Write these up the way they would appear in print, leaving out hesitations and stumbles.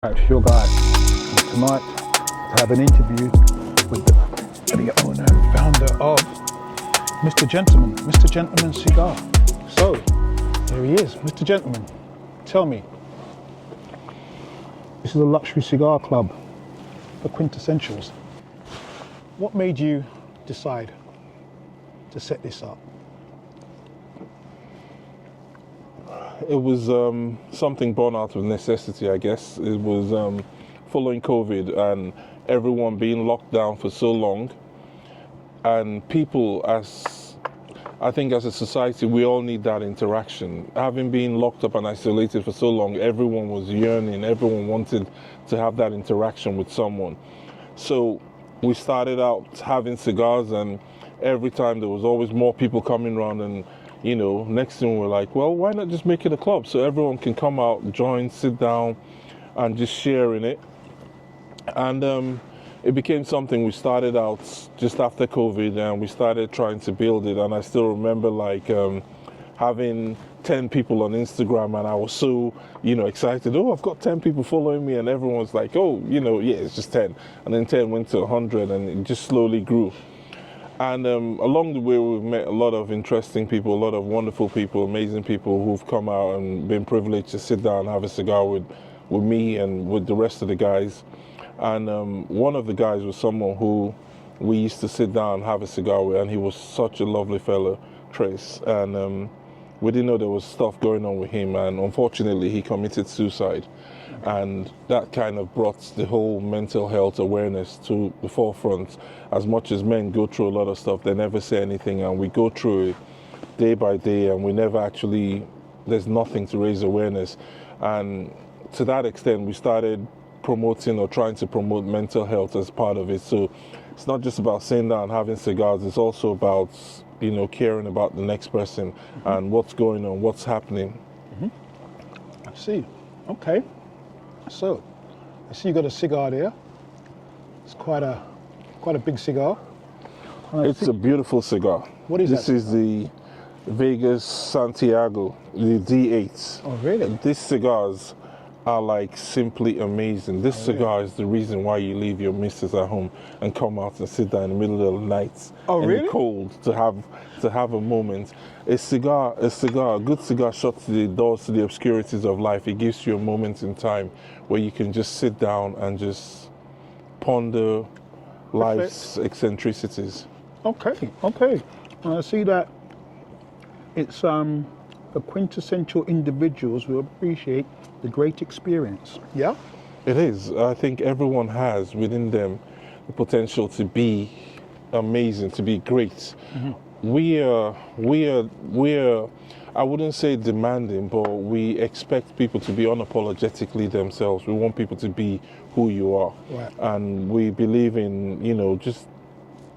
It's your guy. And tonight, I have an interview with the owner and founder of Mr. Gentleman Cigar. So, there he is, Mr. Gentleman. Tell me, this is a luxury cigar club for quintessentials. What made you decide to set this up? It was something born out of necessity, I guess. It was following COVID and everyone being locked down for so long. And people, I think as a society, we all need that interaction. Having been locked up and isolated for so long, everyone was yearning, everyone wanted to have that interaction with someone. So we started out having cigars, and every time there was always more people coming around, and you know, next thing we're like, well, why not just make it a club so everyone can come out, join, sit down, and just share in it. And it became something. We started out just after COVID, and we started trying to build it. And I still remember like having 10 people on Instagram, and I was so, excited. Oh, I've got 10 people following me, and everyone's like, oh, yeah, it's just 10. And then 10 went to 100, and it just slowly grew. And along the way, we've met a lot of interesting people, a lot of wonderful people, amazing people who've come out and been privileged to sit down and have a cigar with me and with the rest of the guys. And one of the guys was someone who we used to sit down and have a cigar with, and he was such a lovely fellow, Trace. And we didn't know there was stuff going on with him, and unfortunately, he committed suicide. And that kind of brought the whole mental health awareness to the forefront. As much as men go through a lot of stuff, they never say anything, and we go through it day by day, and we never actually, there's nothing to raise awareness. And to that extent, we started promoting or trying to promote mental health as part of it. So it's not just about sitting down and having cigars, it's also about, caring about the next person and what's going on, what's happening. I see. Okay. So, I see you got a cigar there. It's quite a big cigar. It's a beautiful cigar. What is this? This is the Vegas Santiago, the D8. Oh, really? These cigars are like simply amazing. This cigar is the reason why you leave your missus at home and come out and sit down in the middle of the night in the cold to have a moment. A good cigar shuts the doors to the obscurities of life. It gives you a moment in time where you can just sit down and just ponder life's eccentricities. Okay. And I see that it's the quintessential individuals who appreciate the great experience. Yeah? It is. I think everyone has within them the potential to be amazing, to be great. We are, I wouldn't say demanding, but we expect people to be unapologetically themselves. We want people to be who you are. Right. And we believe in, just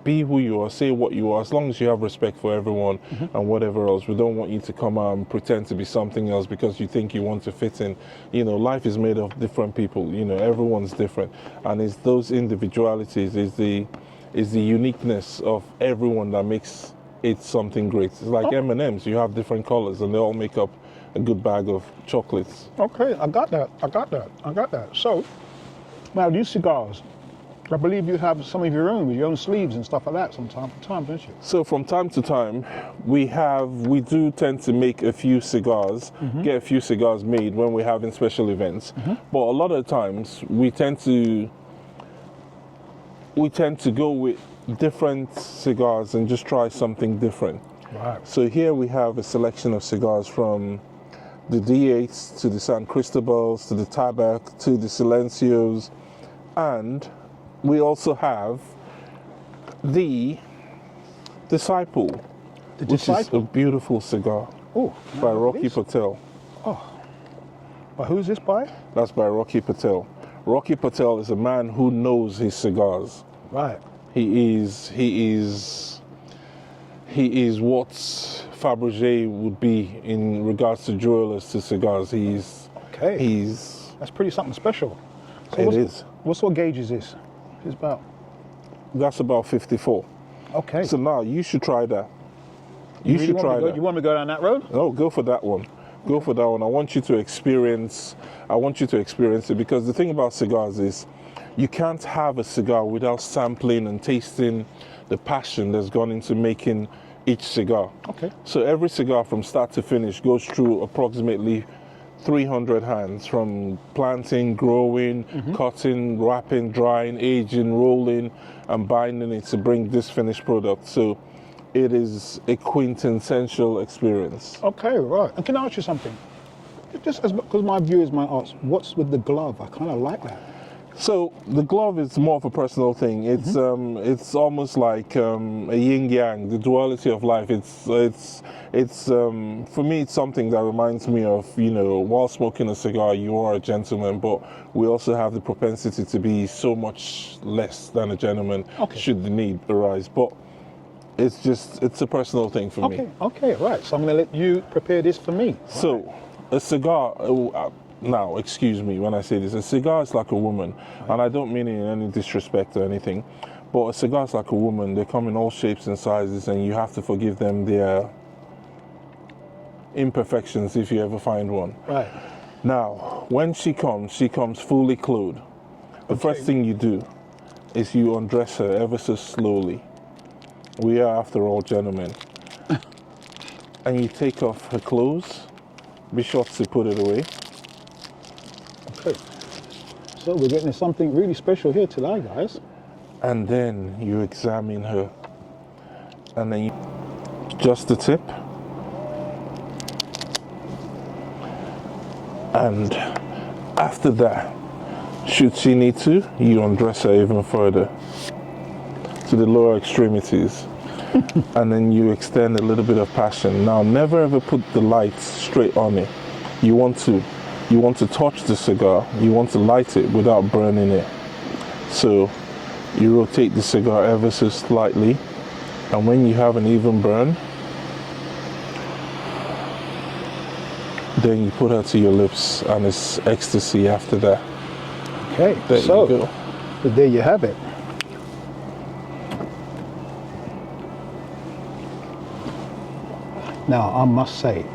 be who you are, say what you are, as long as you have respect for everyone and whatever else. We don't want you to come out and pretend to be something else because you think you want to fit in. Life is made of different people, everyone's different. And it's those individualities, is the uniqueness of everyone that makes it something great. It's like M&Ms, you have different colors and they all make up a good bag of chocolates. Okay, I got that. So, now these cigars, I believe you have some of your own sleeves and stuff like that from time to time, don't you? So from time to time, we do tend to make a few cigars, get a few cigars made when we're having special events. But a lot of times, we tend to go with different cigars and just try something different. Right. So here we have a selection of cigars from the D8s to the San Cristobals to the Tabac to the Silencios, and we also have the Disciple, which is a beautiful cigar by Rocky Patel. But who's this by? That's by Rocky Patel. Rocky Patel is a man who knows his cigars. Right. He is what Fabergé would be in regards to jewelers to cigars. That's pretty something special. So what sort of gauge is this? It's about? That's about 54. Okay. So now you should try that. You want me to go down that road? No, go for that one. Go for that one. I want you to experience it, because the thing about cigars is you can't have a cigar without sampling and tasting the passion that's gone into making each cigar. Okay. So every cigar from start to finish goes through approximately 300 hands, from planting, growing, cutting, wrapping, drying, aging, rolling, and binding it to bring this finished product. So it is a quintessential experience. Okay, right. And can I ask you something? Just as because my viewers might ask, what's with the glove? I kind of like that. So the glove is more of a personal thing. It's almost like a yin yang, the duality of life. It's for me, it's something that reminds me of, you know, while smoking a cigar, you are a gentleman, but we also have the propensity to be so much less than a gentleman should the need arise. But it's a personal thing for me. Okay, right. So I'm going to let you prepare this for me. So a cigar. Now, excuse me when I say this, a cigar is like a woman, and I don't mean it in any disrespect or anything, but a cigar is like a woman. They come in all shapes and sizes, and you have to forgive them their imperfections if you ever find one. Right. Now, when she comes fully clothed. The first thing you do is you undress her ever so slowly. We are, after all, gentlemen. And you take off her clothes. Be sure to put it away. Okay. So we're getting something really special here tonight, guys. And then you examine her. And then you just the tip. And after that, should she need to, you undress her even further to the lower extremities. And then you extend a little bit of passion. Now, never ever put the lights straight on it. You want to touch the cigar, you want to light it without burning it. So you rotate the cigar ever so slightly, and when you have an even burn, then you put her to your lips, and it's ecstasy after that. Okay, There you go. But there you have it. Now, I must say,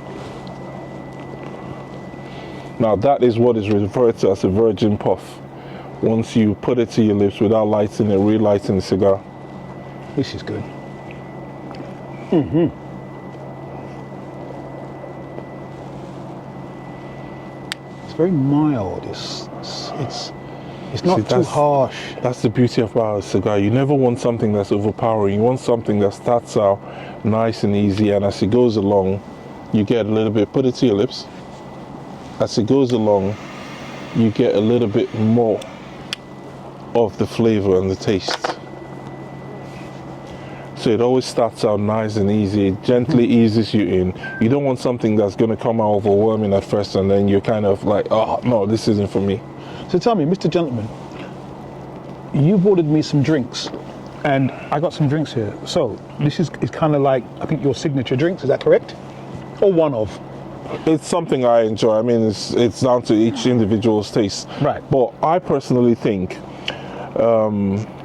Now that is what is referred to as a virgin puff. Once you put it to your lips without lighting it, relighting the cigar. this is good. It's very mild. It's not too harsh. That's the beauty about a cigar. You never want something that's overpowering. You want something that starts out nice and easy, and as it goes along, you get a little bit, put it to your lips. As it goes along, you get a little bit more of the flavor and the taste. So it always starts out nice and easy. It gently eases you in. You don't want something that's going to come out overwhelming at first, and then you're kind of like, oh no, this isn't for me. So tell me, Mr. Gentleman, you've ordered me some drinks, and I got some drinks here. So this is kind of like, I think, your signature drinks. Is that correct? Or one of? It's something I enjoy. I mean, it's down to each individual's taste. Right. But I personally think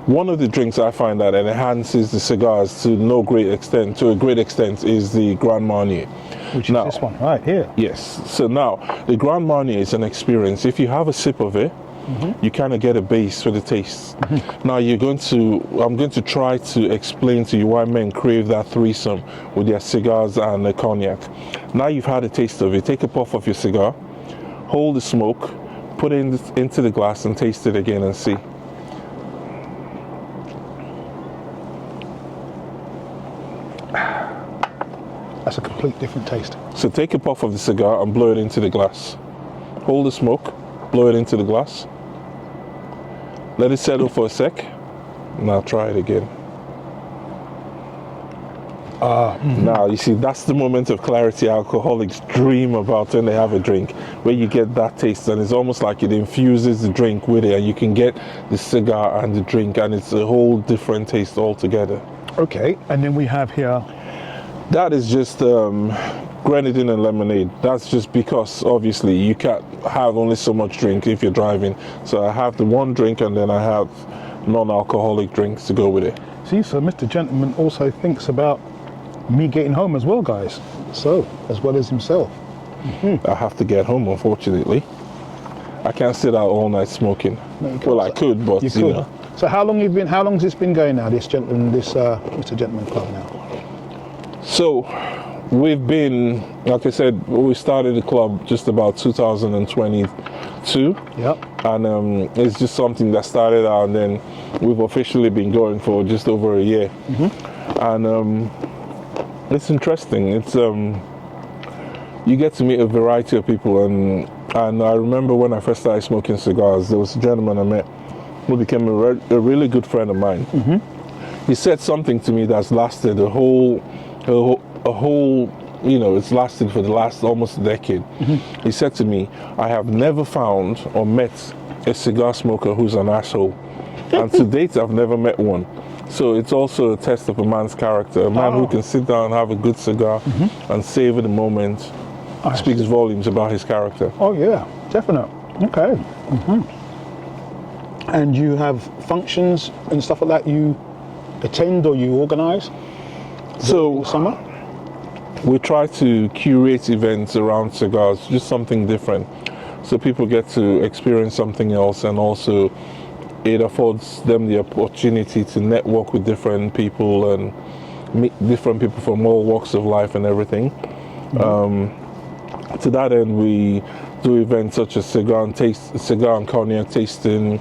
one of the drinks I find that enhances the cigars to a great extent, is the Grand Marnier. Which is this one right here. Yes. So now, the Grand Marnier is an experience. If you have a sip of it, you kind of get a base for the taste. Now I'm going to try to explain to you why men crave that threesome with their cigars and the cognac. Now you've had a taste of it. Take a puff of your cigar, hold the smoke, put it into the glass and taste it again and see. That's a complete different taste. So take a puff of the cigar and blow it into the glass. Hold the smoke, blow it into the glass. Let it settle for a sec. Now try it again. Now you see, that's the moment of clarity alcoholics dream about when they have a drink, where you get that taste, and it's almost like it infuses the drink with it, and you can get the cigar and the drink, and it's a whole different taste altogether. Okay, and then we have here. That is just grenadine and lemonade. That's just because obviously you can't have only so much drink if you're driving. So I have the one drink, and then I have non-alcoholic drinks to go with it. See, so Mr. Gentleman also thinks about me getting home as well, guys. So, as well as himself. I have to get home, unfortunately. I can't sit out all night smoking. No, you can't. Well, I could, but You you could. know. So how long has this been going now? This gentleman, Mr. Gentleman Club now. So we've been, like I said, we started the club just about 2022. Yep. And it's just something that started out, and then we've officially been going for just over a year. And it's interesting. It's you get to meet a variety of people, and I remember when I first started smoking cigars, there was a gentleman I met who became a really good friend of mine. He said something to me that's lasted a whole, you know, it's lasted for the last almost a decade. He said to me, I have never found or met a cigar smoker who's an asshole. And to date, I've never met one. So it's also a test of a man's character. A man who can sit down and have a good cigar and savor the moment speaks volumes about his character. Oh yeah, definite. Okay. And you have functions and stuff like that you attend or you organize? So in the summer? we try to curate events around cigars, just something different, so people get to experience something else, and also it affords them the opportunity to network with different people and meet different people from all walks of life and everything. To that end, we do events such as cigar and cognac tasting,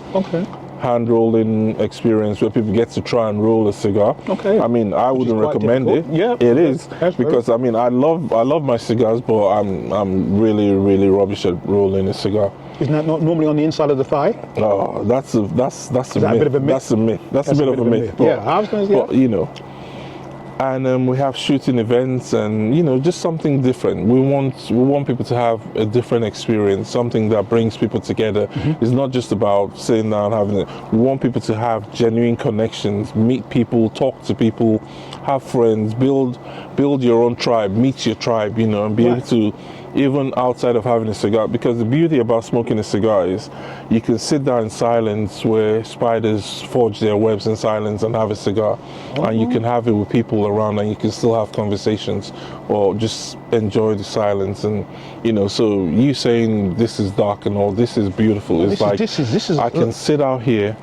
hand rolling experience where people get to try and roll a cigar. I mean, I wouldn't recommend it. Yeah, it is because I mean, I love my cigars, but I'm really rubbish at rolling a cigar. Isn't that not normally on the inside of the thigh? Oh, that's a myth. That a bit of a myth? That's a myth. That's a bit of a myth. Yeah, I was going to say. But, you know. And we have shooting events, and you know, just something different. We want people to have a different experience, something that brings people together. It's not just about sitting down having it. We want people to have genuine connections, meet people, talk to people, have friends, build your own tribe, meet your tribe, you know, and be able to, even outside of having a cigar, because the beauty about smoking a cigar is you can sit down in silence where spiders forge their webs in silence and have a cigar, and you can have it with people around, and you can still have conversations or just enjoy the silence. And you know, so you saying this is dark and all, this is beautiful. It's this is I can sit out here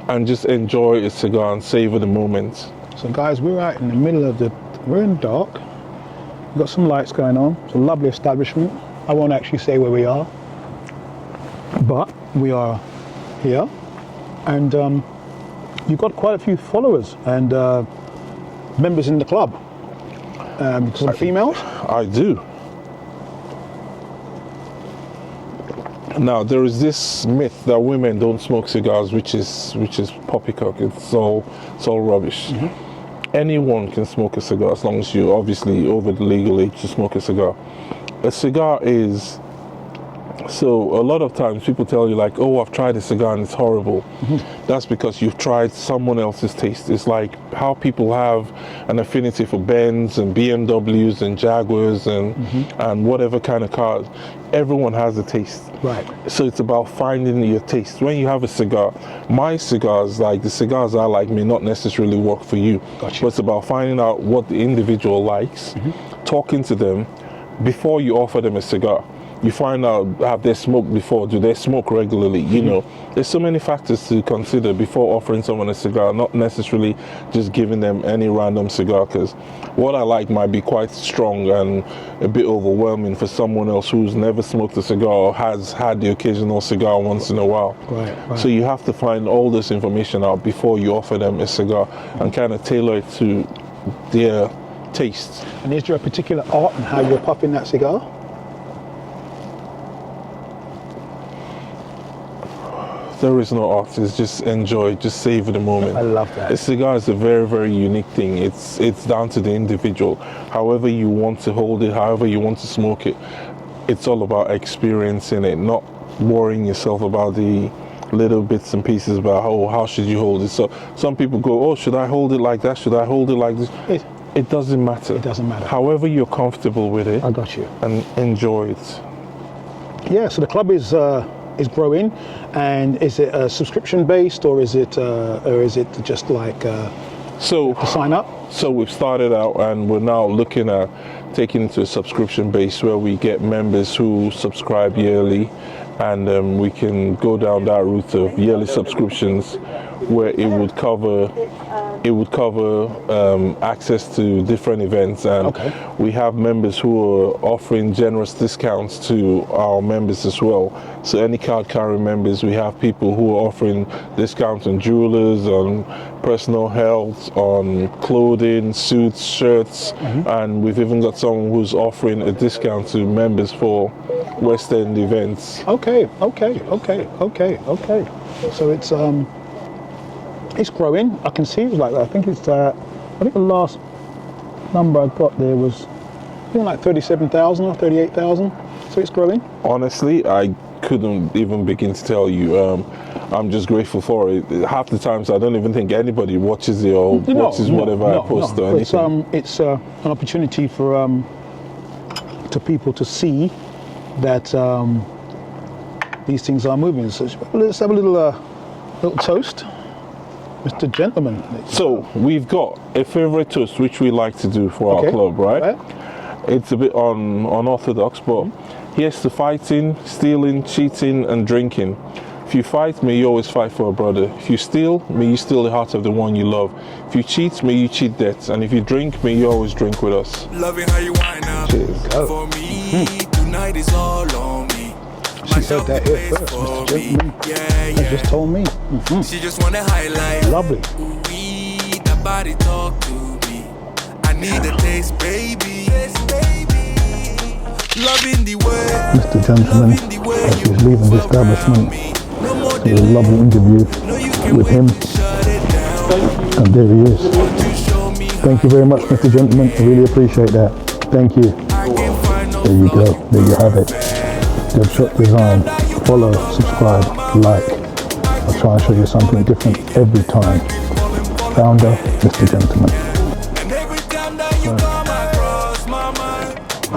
and just enjoy a cigar and savor the moment. So guys, we're out in the middle of we're in dark. We've got some lights going on. It's a lovely establishment. I won't actually say where we are, but we are here. And you've got quite a few followers and members in the club. Some females? I do. Now there is this myth that women don't smoke cigars, which is poppycock. It's all rubbish. Anyone can smoke a cigar as long as you're obviously over the legal age to smoke a cigar. A cigar is, so a lot of times people tell you like, oh, I've tried a cigar and it's horrible. That's because you've tried someone else's taste. It's like how people have an affinity for Benz and BMWs and Jaguars and whatever kind of cars. Everyone has a taste. Right. So it's about finding your taste. When you have a cigar, my cigars, like the cigars I like, may not necessarily work for you. Gotcha. But it's about finding out what the individual likes, talking to them before you offer them a cigar. You find out, have they smoked before? Do they smoke regularly? You know, there's so many factors to consider before offering someone a cigar, not necessarily just giving them any random cigar, because what I like might be quite strong and a bit overwhelming for someone else who's never smoked a cigar or has had the occasional cigar once in a while. Right. So you have to find all this information out before you offer them a cigar and kind of tailor it to their tastes. And is there a particular art in how you're puffing that cigar? There is no art. It's just enjoy, just savor the moment. I love that. A cigar is a very unique thing. It's down to the individual. However you want to hold it, however you want to smoke it, it's all about experiencing it, not worrying yourself about the little bits and pieces about, oh, how should you hold it? So some people go, oh, should I hold it like that? Should I hold it like this? It doesn't matter. It doesn't matter. However you're comfortable with it. I got you. And enjoy it. Yeah, so the club is growing, and is it subscription based, or is it just like So to sign up? So we've started out, and we're now looking at taking it to a subscription base where we get members who subscribe yearly, and we can go down that route of yearly subscriptions, where it would cover access to different events, and we have members who are offering generous discounts to our members as well. So any card carrying members, we have people who are offering discounts on jewelers, on personal health, on clothing, suits, shirts, and we've even got someone who's offering a discount to members for West End events. Okay. So it's growing. I can see like that. I think the last number I got there was like 37,000 or 38,000. So it's growing. Honestly, I couldn't even begin to tell you. I'm just grateful for it. Half the times I don't even think anybody watches it or watches whatever I post or anything. It's an opportunity for to people to see that these things are moving. So let's have a little toast. Mr. Gentleman. So we've got a favorite toast which we like to do for our club, right? It's a bit unorthodox, but here's to fighting, stealing, cheating, and drinking. If you fight, may you always fight for a brother. If you steal, may you steal the heart of the one you love. If you cheat, may you cheat death. And if you drink, may you always drink with us. Loving how you wind up. Cheers. For me, tonight is all on me. She said that here first, Mr. Gentleman. Yeah. She just told me. She just wanna highlight. Lovely. Ooh-wee, that body talk to me. I need a taste, baby. Loving the way. Mr. Gentleman, as he's leaving the establishment, it was a lovely interview with him. And there he is. Thank you very much, Mr. Gentleman. I really appreciate that. Thank you. There you go. There you have it. Devshotdesign. Follow, subscribe, like. I'll try and show you something different every time. Founder, Mr. Gentleman.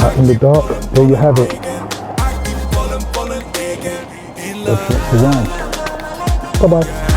Out in the dark, there you have it. Devshotdesign. Bye-bye.